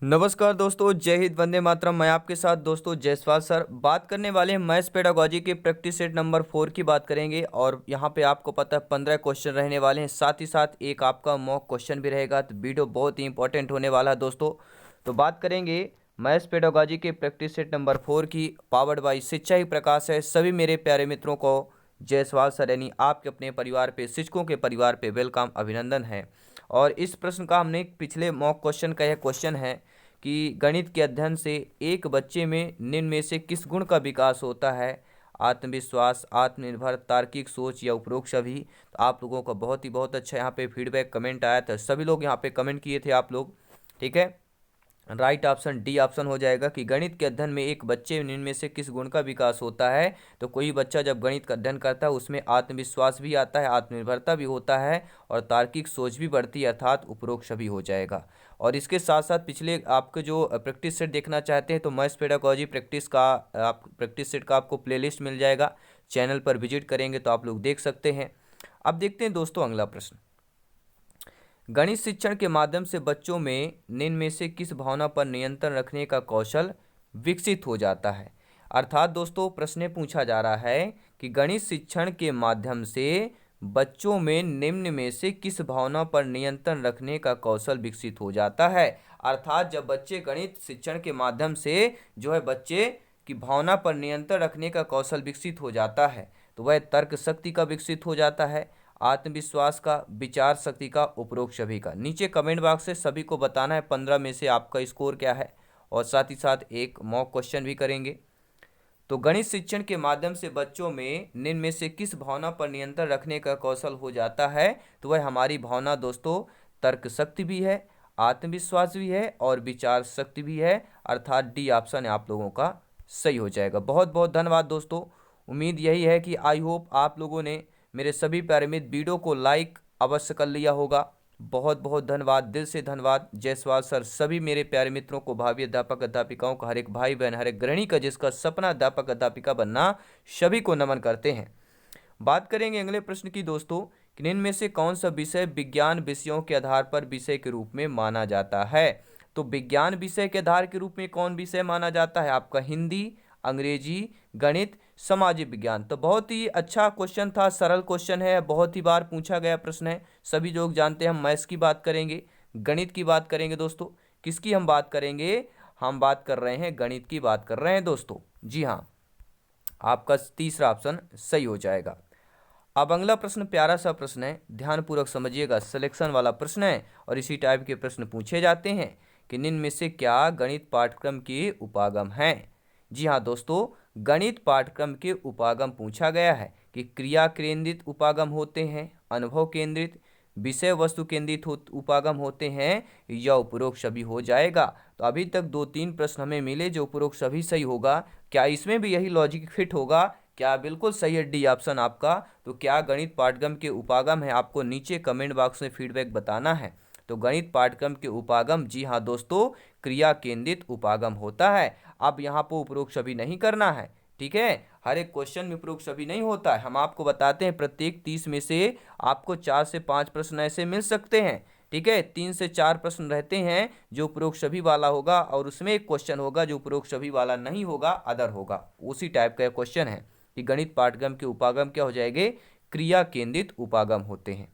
नमस्कार दोस्तों, जय हिंद, वंदे मातरम। मैं आपके साथ दोस्तों जयसवाल सर बात करने वाले हैं मैथ्स पेडागोजी के प्रैक्टिस सेट नंबर 4 की बात करेंगे। और यहाँ पे आपको पता है 15 क्वेश्चन रहने वाले हैं, साथ ही साथ एक आपका मॉक क्वेश्चन भी रहेगा। तो वीडियो बहुत ही इंपॉर्टेंट होने वाला है दोस्तों। तो बात करेंगे मैथ्स पेडागोजी के प्रैक्टिस सेट नंबर 4 की, पावर्ड बाई शिक्षा ही प्रकाश है। सभी मेरे प्यारे मित्रों को जयसवाल सर यानी आपके अपने परिवार पे, शिक्षकों के परिवार पे वेलकम, अभिनंदन है। और इस प्रश्न का हमने पिछले मॉक क्वेश्चन का यह क्वेश्चन है कि गणित के अध्ययन से एक बच्चे में निम्न में से किस गुण का विकास होता है? आत्मविश्वास, आत्मनिर्भर, तार्किक सोच या उपरोक्त सभी। तो आप लोगों का बहुत अच्छा यहाँ पे फीडबैक कमेंट आया था, सभी लोग यहाँ पे कमेंट किए थे आप लोग। ठीक है, राइट ऑप्शन डी ऑप्शन हो जाएगा कि गणित के अध्ययन में एक बच्चे में इनमें से किस गुण का विकास होता है। तो कोई बच्चा जब गणित का अध्ययन करता है उसमें आत्मविश्वास भी आता है, आत्मनिर्भरता भी होता है और तार्किक सोच भी बढ़ती है, अर्थात उपरोक्त सभी हो जाएगा। और इसके साथ साथ पिछले आपके जो प्रैक्टिस सेट देखना चाहते हैं तो मैथ्स पेडागोजी प्रैक्टिस का आप प्रैक्टिस सेट का आपको प्लेलिस्ट मिल जाएगा, चैनल पर विजिट करेंगे तो आप लोग देख सकते हैं। अब देखते हैं दोस्तों अगला प्रश्न। गणित शिक्षण के माध्यम से बच्चों में निम्न में से किस भावना पर नियंत्रण रखने का कौशल विकसित हो जाता है? अर्थात दोस्तों प्रश्न पूछा जा रहा है कि गणित शिक्षण के माध्यम से बच्चों में निम्न में से किस भावना पर नियंत्रण रखने का कौशल विकसित हो जाता है। अर्थात जब बच्चे गणित शिक्षण के माध्यम से जो है बच्चे की भावना पर नियंत्रण रखने का कौशल विकसित हो जाता है तो वह तर्क शक्ति का विकसित हो जाता है, आत्मविश्वास का, विचार शक्ति का, उपरोक्त सभी का। नीचे कमेंट बॉक्स से सभी को बताना है 15 में से आपका स्कोर क्या है, और साथ ही साथ एक मॉक क्वेश्चन भी करेंगे। तो गणित शिक्षण के माध्यम से बच्चों में निम्न में से किस भावना पर नियंत्रण रखने का कौशल हो जाता है? तो वह हमारी भावना दोस्तों तर्क शक्ति भी है, आत्मविश्वास भी है और विचार शक्ति भी है, अर्थात डी ऑप्शन आप लोगों का सही हो जाएगा। बहुत बहुत धन्यवाद दोस्तों। उम्मीद यही है कि आई होप आप लोगों ने मेरे सभी प्यारे मित्र वीडियो को लाइक अवश्य कर लिया होगा। बहुत बहुत धन्यवाद, दिल से धन्यवाद जयसवाल सर। सभी मेरे प्यारे मित्रों को, भावी अध्यापक अध्यापिकाओं का, हर एक भाई बहन, हर एक गृहिणी का जिसका सपना अध्यापक अध्यापिका बनना, सभी को नमन करते हैं। बात करेंगे अगले प्रश्न की दोस्तों कि निम्न में से कौन सा विषय विज्ञान विषयों के आधार पर विषय के रूप में माना जाता है? तो विज्ञान विषय के आधार के रूप में कौन विषय माना जाता है? आपका हिंदी, अंग्रेजी, गणित, सामाजिक विज्ञान। तो बहुत ही अच्छा क्वेश्चन था, सरल क्वेश्चन है, बहुत ही बार पूछा गया प्रश्न है। सभी लोग जानते हैं हम मैथ्स की बात करेंगे, गणित की बात करेंगे दोस्तों। किसकी हम बात करेंगे? हम बात कर रहे हैं गणित की बात कर रहे हैं दोस्तों। जी हाँ, आपका तीसरा ऑप्शन सही हो जाएगा। अब अगला प्रश्न प्यारा सा प्रश्न है, ध्यानपूर्वक समझिएगा, सिलेक्शन वाला प्रश्न है और इसी टाइप के प्रश्न पूछे जाते हैं कि निम्न में से क्या गणित पाठ्यक्रम के उपागम हैं? जी हाँ दोस्तों, गणित पाठ्यक्रम के उपागम पूछा गया है कि क्रिया केंद्रित उपागम होते हैं, अनुभव केंद्रित, विषय वस्तु केंद्रित उपागम होते हैं या उपरोक्त सभी हो जाएगा। तो अभी तक 2-3 प्रश्न हमें मिले जो उपरोक्त सभी सही होगा। क्या इसमें भी यही लॉजिक फिट होगा? क्या बिल्कुल सही है डी ऑप्शन आपका? तो क्या गणित पाठ्यक्रम के उपागम है? आपको नीचे कमेंट बॉक्स में फीडबैक बताना है। तो गणित पाठ्यक्रम के उपागम, जी हाँ दोस्तों, क्रिया केंद्रित उपागम होता है। अब यहाँ पर उपरोक्त सभी नहीं करना है, ठीक है। हर एक क्वेश्चन में उपरोक्त सभी नहीं होता है, हम आपको बताते हैं प्रत्येक 30 में से आपको 4 से 5 प्रश्न ऐसे मिल सकते हैं, ठीक है। 3 से 4 प्रश्न रहते हैं जो उपरोक्त सभी वाला होगा और उसमें एक क्वेश्चन होगा जो उपरोक्त सभी वाला नहीं होगा, अदर होगा। उसी टाइप का क्वेश्चन है कि गणित पाठ्यक्रम के उपागम क्या हो जाएंगे? क्रिया केंद्रित उपागम होते हैं।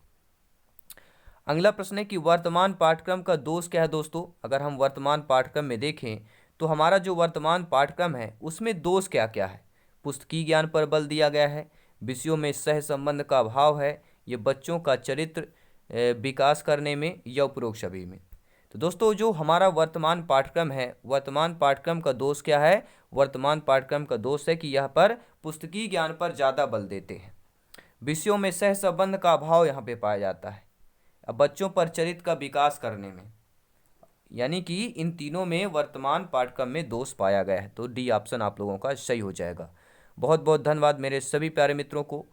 अगला प्रश्न है कि वर्तमान पाठ्यक्रम का दोष क्या है दोस्तों? अगर हम वर्तमान पाठ्यक्रम में देखें तो हमारा जो वर्तमान पाठ्यक्रम है उसमें दोष क्या क्या है? पुस्तकीय ज्ञान पर बल दिया गया है, विषयों में सह संबंध का अभाव है, ये बच्चों का चरित्र विकास करने में या उपरोक्त सभी में। तो दोस्तों जो हमारा वर्तमान पाठ्यक्रम है, वर्तमान पाठ्यक्रम का दोष क्या है? वर्तमान पाठ्यक्रम का दोष है कि यह पर पुस्तकीय ज्ञान पर ज़्यादा बल देते हैं, विषयों में सह संबंध का अभाव यहाँ पे पाया जाता है, अब बच्चों पर चरित्र का विकास करने में, यानी कि इन तीनों में वर्तमान पाठ्यक्रम में दोष पाया गया है। तो डी ऑप्शन आप लोगों का सही हो जाएगा। बहुत बहुत धन्यवाद मेरे सभी प्यारे मित्रों को,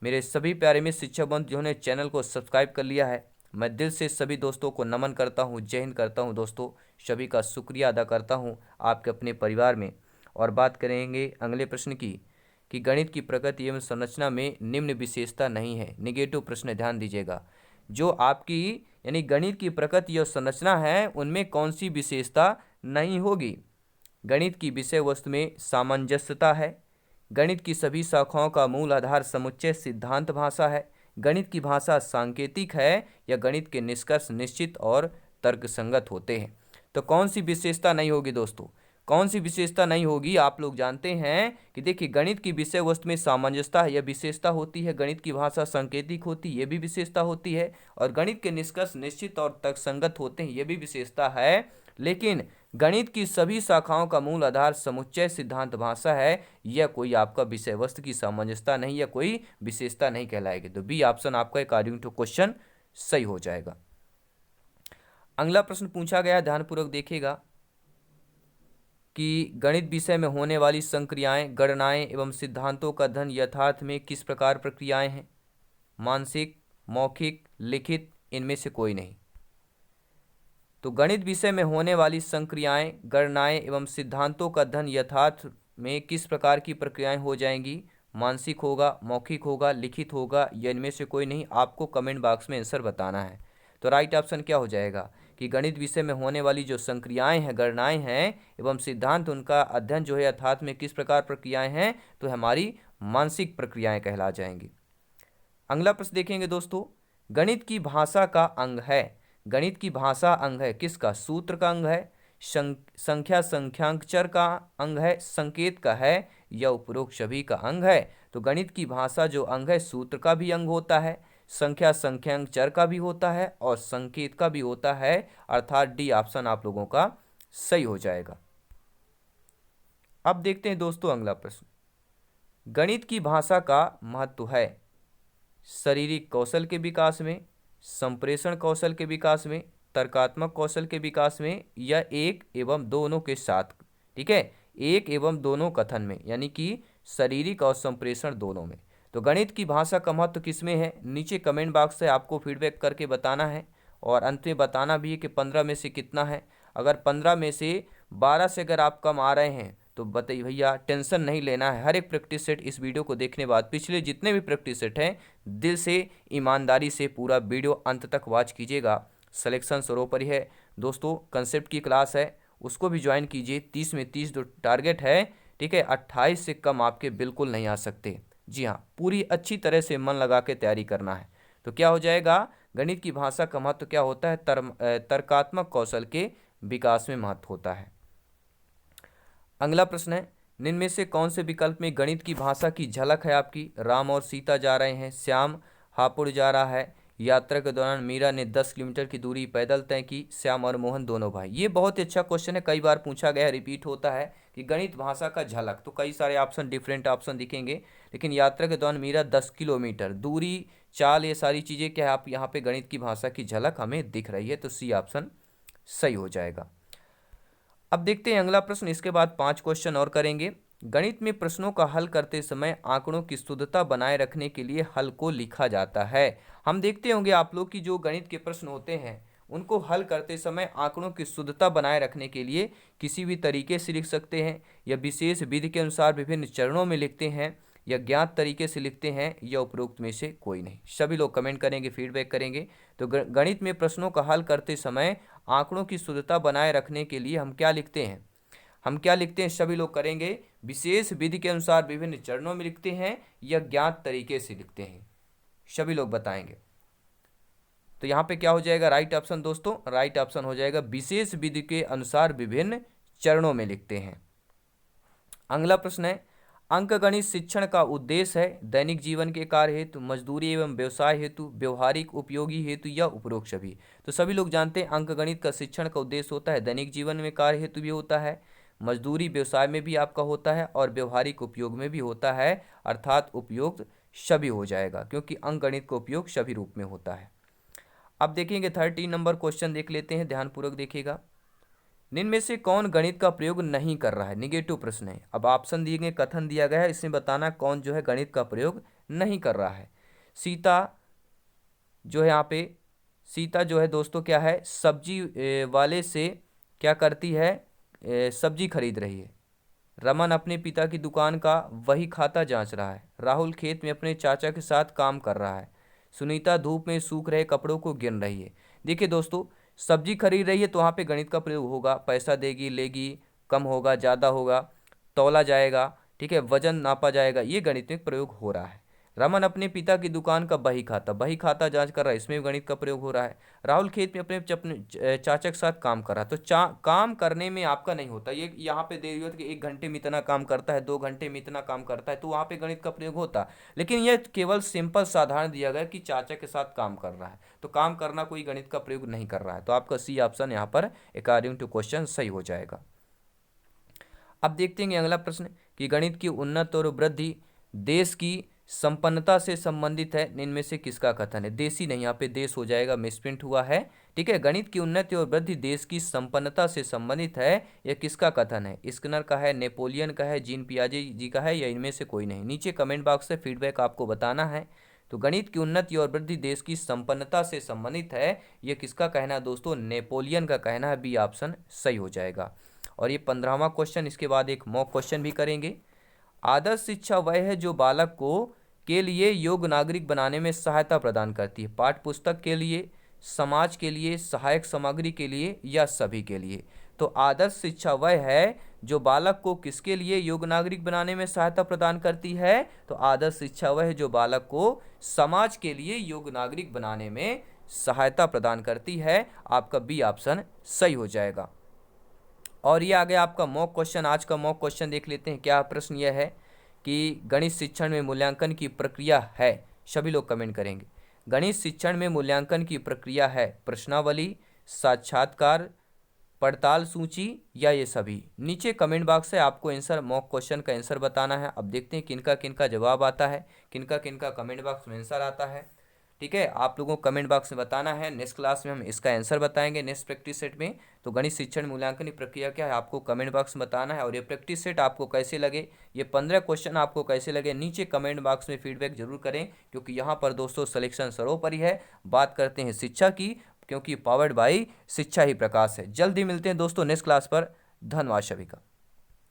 मेरे सभी प्यारे मित्र शिक्षक बंधु जिन्होंने चैनल को सब्सक्राइब कर लिया है। मैं दिल से सभी दोस्तों को नमन करता हूँ, जय हिंद करता हूँ दोस्तों, सभी का शुक्रिया अदा करता हूँ आपके अपने परिवार में। और बात करेंगे अगले प्रश्न की कि गणित की प्रकृति एवं संरचना में निम्न विशेषता नहीं है। निगेटिव प्रश्न, ध्यान दीजिएगा। जो आपकी यानी गणित की प्रकृति और संरचना है उनमें कौन सी विशेषता नहीं होगी। गणित की विषय वस्तु में सामंजस्यता है। गणित की सभी शाखाओं का मूल आधार समुच्चय सिद्धांत भाषा है। गणित की भाषा सांकेतिक है या गणित के निष्कर्ष निश्चित और तर्कसंगत होते हैं। तो कौन सी विशेषता नहीं होगी दोस्तों, कौन सी विशेषता नहीं होगी? आप लोग जानते हैं कि देखिए गणित की विषय वस्तु में सामंजस्यता है, यह विशेषता होती है। गणित की भाषा सांकेतिक होती है, यह भी विशेषता होती है। और गणित के निष्कर्ष निश्चित और तर्कसंगत होते हैं, यह भी विशेषता है। लेकिन गणित की सभी शाखाओं का मूल आधार समुच्चय सिद्धांत भाषा है, यह कोई आपका विषय वस्तु की सामंजस्यता नहीं, या कोई विशेषता नहीं कहलाएगी। तो बी ऑप्शन आपका अकॉर्डिंग टू क्वेश्चन सही हो जाएगा। अगला प्रश्न पूछा गया, ध्यानपूर्वक देखिएगा कि गणित विषय में होने वाली संक्रियाएं, गणनाएं एवं सिद्धांतों का अध्ययन यथार्थ में किस प्रकार प्रक्रियाएं हैं? मानसिक, मौखिक, लिखित, इनमें से कोई नहीं। तो गणित विषय में होने वाली संक्रियाएं, गणनाएं एवं सिद्धांतों का अध्ययन यथार्थ में किस प्रकार की प्रक्रियाएं हो जाएंगी? मानसिक होगा, मौखिक होगा, लिखित होगा, या इनमें से कोई नहीं। आपको कमेंट बॉक्स में आंसर बताना है। तो राइट ऑप्शन क्या हो जाएगा कि गणित विषय में होने वाली जो संक्रियाएं हैं, गणनाएं हैं एवं सिद्धांत, उनका अध्ययन जो है यथार्थ में किस प्रकार प्रक्रियाएं हैं? तो हमारी मानसिक प्रक्रियाएं कहला जाएंगी। अगला प्रश्न देखेंगे दोस्तों, गणित की भाषा का अंग है। गणित की भाषा अंग है किसका? सूत्र का अंग है, संख्या संख्यांकचर का अंग है, संकेत का है, या उपरोक्त सभी का अंग है? तो गणित की भाषा जो अंग है, सूत्र का भी अंग होता है, संख्या संख्यांकचर का भी होता है, और संकेत का भी होता है। अर्थात डी ऑप्शन आप लोगों का सही हो जाएगा। अब देखते हैं दोस्तों अगला प्रश्न, गणित की भाषा का महत्व है शारीरिक कौशल के विकास में, संप्रेषण कौशल के विकास में, तर्कात्मक कौशल के विकास में, या एक एवं दोनों के साथ। ठीक है, एक एवं दोनों कथन में, यानी कि शारीरिक और संप्रेषण दोनों में। तो गणित की भाषा का महत्व किसमें है? नीचे कमेंट बॉक्स से आपको फीडबैक करके बताना है, और अंत में बताना भी है कि 15 में से कितना है। अगर 15 में से 12 से अगर आप कम आ रहे हैं तो बताइए भैया, टेंशन नहीं लेना है। हर एक प्रैक्टिस सेट इस वीडियो को देखने बाद, पिछले जितने भी प्रैक्टिस सेट हैं, दिल से ईमानदारी से पूरा वीडियो अंत तक वॉच कीजिएगा। सिलेक्शन सरोपरी है दोस्तों, कंसेप्ट की क्लास है, उसको भी ज्वाइन कीजिए। 30 में 30 जो टारगेट है, ठीक है, 28 से कम आपके बिल्कुल नहीं आ सकते। जी हाँ, पूरी अच्छी तरह से मन लगा के तैयारी करना है। तो क्या हो जाएगा, गणित की भाषा का महत्व क्या होता है? तर्कात्मक कौशल के विकास में महत्व होता है। अगला प्रश्न है, निम्न में से कौन से विकल्प में गणित की भाषा की झलक है आपकी? राम और सीता जा रहे हैं, श्याम हापुड़ जा रहा है, यात्रा के दौरान मीरा ने 10 किलोमीटर की दूरी पैदल तय की, श्याम और मोहन दोनों भाई। ये बहुत ही अच्छा क्वेश्चन है, कई बार पूछा गया है, रिपीट होता है कि गणित भाषा का झलक। तो कई सारे ऑप्शन, डिफरेंट ऑप्शन दिखेंगे, लेकिन यात्रा के दौरान मीरा 10 किलोमीटर दूरी, चाल, ये सारी चीज़ें क्या है, आप यहाँ पे गणित की भाषा की झलक हमें दिख रही है। तो सी ऑप्शन सही हो जाएगा। अब देखते हैं अगला प्रश्न, इसके बाद 5 क्वेश्चन और करेंगे। गणित में प्रश्नों का हल करते समय आंकड़ों की शुद्धता बनाए रखने के लिए हल को लिखा जाता है। हम देखते होंगे आप लोग की जो गणित के प्रश्न होते हैं, उनको हल करते समय आंकड़ों की शुद्धता बनाए रखने के लिए किसी भी तरीके से लिख सकते हैं, या विशेष विधि के अनुसार विभिन्न चरणों में लिखते हैं, या ज्ञात तरीके से लिखते हैं, या उपरोक्त में से कोई नहीं। सभी लोग कमेंट करेंगे, फीडबैक करेंगे। तो गणित में प्रश्नों का हल करते समय आंकड़ों की शुद्धता बनाए रखने के लिए हम क्या लिखते हैं? हम क्या लिखते हैं? सभी लोग करेंगे, विशेष विधि के अनुसार विभिन्न चरणों में लिखते हैं, या ज्ञात तरीके से लिखते हैं। सभी लोग बताएंगे। तो यहाँ पे क्या हो जाएगा राइट ऑप्शन दोस्तों? राइट ऑप्शन हो जाएगा विशेष विधि के अनुसार विभिन्न चरणों में लिखते हैं। अगला प्रश्न है, अंकगणित शिक्षण का उद्देश्य है दैनिक जीवन के कार्य हेतु, मजदूरी एवं व्यवसाय हेतु, व्यवहारिक उपयोगी हेतु, या उपरोक्त सभी। तो सभी लोग जानते हैं अंकगणित का शिक्षण का उद्देश्य होता है दैनिक जीवन में कार्य हेतु भी होता है, मजदूरी व्यवसाय में भी आपका होता है, और व्यवहारिक उपयोग में भी होता है। अर्थात उपयोग सभी हो जाएगा, क्योंकि अंकगणित का उपयोग सभी रूप में होता है। अब देखेंगे 13 नंबर क्वेश्चन देख लेते हैं, ध्यानपूर्वक देखिएगा। निम्न में से कौन गणित का प्रयोग नहीं कर रहा है? निगेटिव प्रश्न है। अब ऑप्शन दिए गए, कथन दिया गया है, इसमें बताना कौन जो है गणित का प्रयोग नहीं कर रहा है। सीता जो है, यहाँ पे सीता जो है दोस्तों क्या है, सब्जी वाले से क्या करती है, सब्जी खरीद रही है। रमन अपने पिता की दुकान का वही खाता जांच रहा है। राहुल खेत में अपने चाचा के साथ काम कर रहा है। सुनीता धूप में सूख रहे कपड़ों को गिन रही है। देखिए दोस्तों, सब्जी खरीद रही है तो वहाँ पे गणित का प्रयोग होगा। पैसा देगी, लेगी, कम होगा, ज़्यादा होगा, तौला जाएगा, ठीक है, वजन नापा जाएगा, ये गणित में प्रयोग हो रहा है। रमन अपने पिता की दुकान का बही खाता जांच कर रहा है, इसमें भी गणित का प्रयोग हो रहा है। राहुल खेत में अपने चाचा के साथ काम कर रहा है, तो काम करने में आपका नहीं होता, ये यहाँ पे दे दिया कि 1 घंटे में इतना काम करता है, 2 घंटे में इतना काम करता है, तो वहाँ पे गणित का प्रयोग होता। लेकिन ये केवल सिंपल साधारण दिया गया कि चाचा के साथ काम कर रहा है, तो काम करना कोई गणित का प्रयोग नहीं कर रहा है, तो आपका सी ऑप्शन यहाँ पर अकॉर्डिंग टू क्वेश्चन सही हो जाएगा। अब देखते हैं अगला प्रश्न कि गणित की उन्नति और वृद्धि देश की संपन्नता से संबंधित है, इनमें से किसका कथन है। देशी नहीं, यहाँ पे देश हो जाएगा, मिसप्रिंट हुआ है, ठीक है। गणित की उन्नति और वृद्धि देश की संपन्नता से संबंधित है, यह किसका कथन है। स्किनर का है, नेपोलियन का है, जीन पियाजे जी का है, या इनमें से कोई नहीं। नीचे कमेंट बॉक्स से फीडबैक आपको बताना है। तो गणित की उन्नति और वृद्धि देश की संपन्नता से संबंधित है, यह किसका कहना है दोस्तों, नेपोलियन का कहना है, बी ऑप्शन सही हो जाएगा। और ये 15वां क्वेश्चन, इसके बाद एक मॉक क्वेश्चन भी करेंगे। आदर्श शिक्षा वह है जो बालक को के लिए योग्य नागरिक बनाने में सहायता प्रदान करती है। पाठ्य पुस्तक के लिए, समाज के लिए, सहायक सामग्री के लिए, या सभी के लिए। तो आदर्श शिक्षा वह है जो बालक को किसके लिए योग्य नागरिक बनाने में सहायता प्रदान करती है। तो आदर्श शिक्षा वह है जो बालक को समाज के लिए योग्य नागरिक बनाने में सहायता प्रदान करती है। आपका बी ऑप्शन सही हो जाएगा। और ये आ गया आपका मॉक क्वेश्चन। आज का मॉक क्वेश्चन देख लेते हैं। क्या प्रश्न यह है कि गणित शिक्षण में मूल्यांकन की प्रक्रिया है। सभी लोग कमेंट करेंगे। गणित शिक्षण में मूल्यांकन की प्रक्रिया है, प्रश्नावली, साक्षात्कार, पड़ताल सूची, या ये सभी। नीचे कमेंट बॉक्स से आपको आंसर, मॉक क्वेश्चन का आंसर बताना है। अब देखते हैं किनका किनका जवाब आता है, किनका किनका कमेंट बॉक्स में आंसर आता है, ठीक है। आप लोगों को कमेंट बॉक्स में बताना है। नेक्स्ट क्लास में हम इसका आंसर बताएंगे, नेक्स्ट प्रैक्टिस सेट में। तो गणित शिक्षण मूल्यांकन की प्रक्रिया क्या है, आपको कमेंट बॉक्स में बताना है। और ये प्रैक्टिस सेट आपको कैसे लगे, ये 15 क्वेश्चन आपको कैसे लगे, नीचे कमेंट बॉक्स में फीडबैक जरूर करें, क्योंकि यहाँ पर दोस्तों सिलेक्शन सर्वोपरि है। बात करते हैं शिक्षा की, क्योंकि पावर्ड बाई शिक्षा ही प्रकाश है। जल्दी मिलते हैं दोस्तों नेक्स्ट क्लास पर। धन्यवाद सभी का।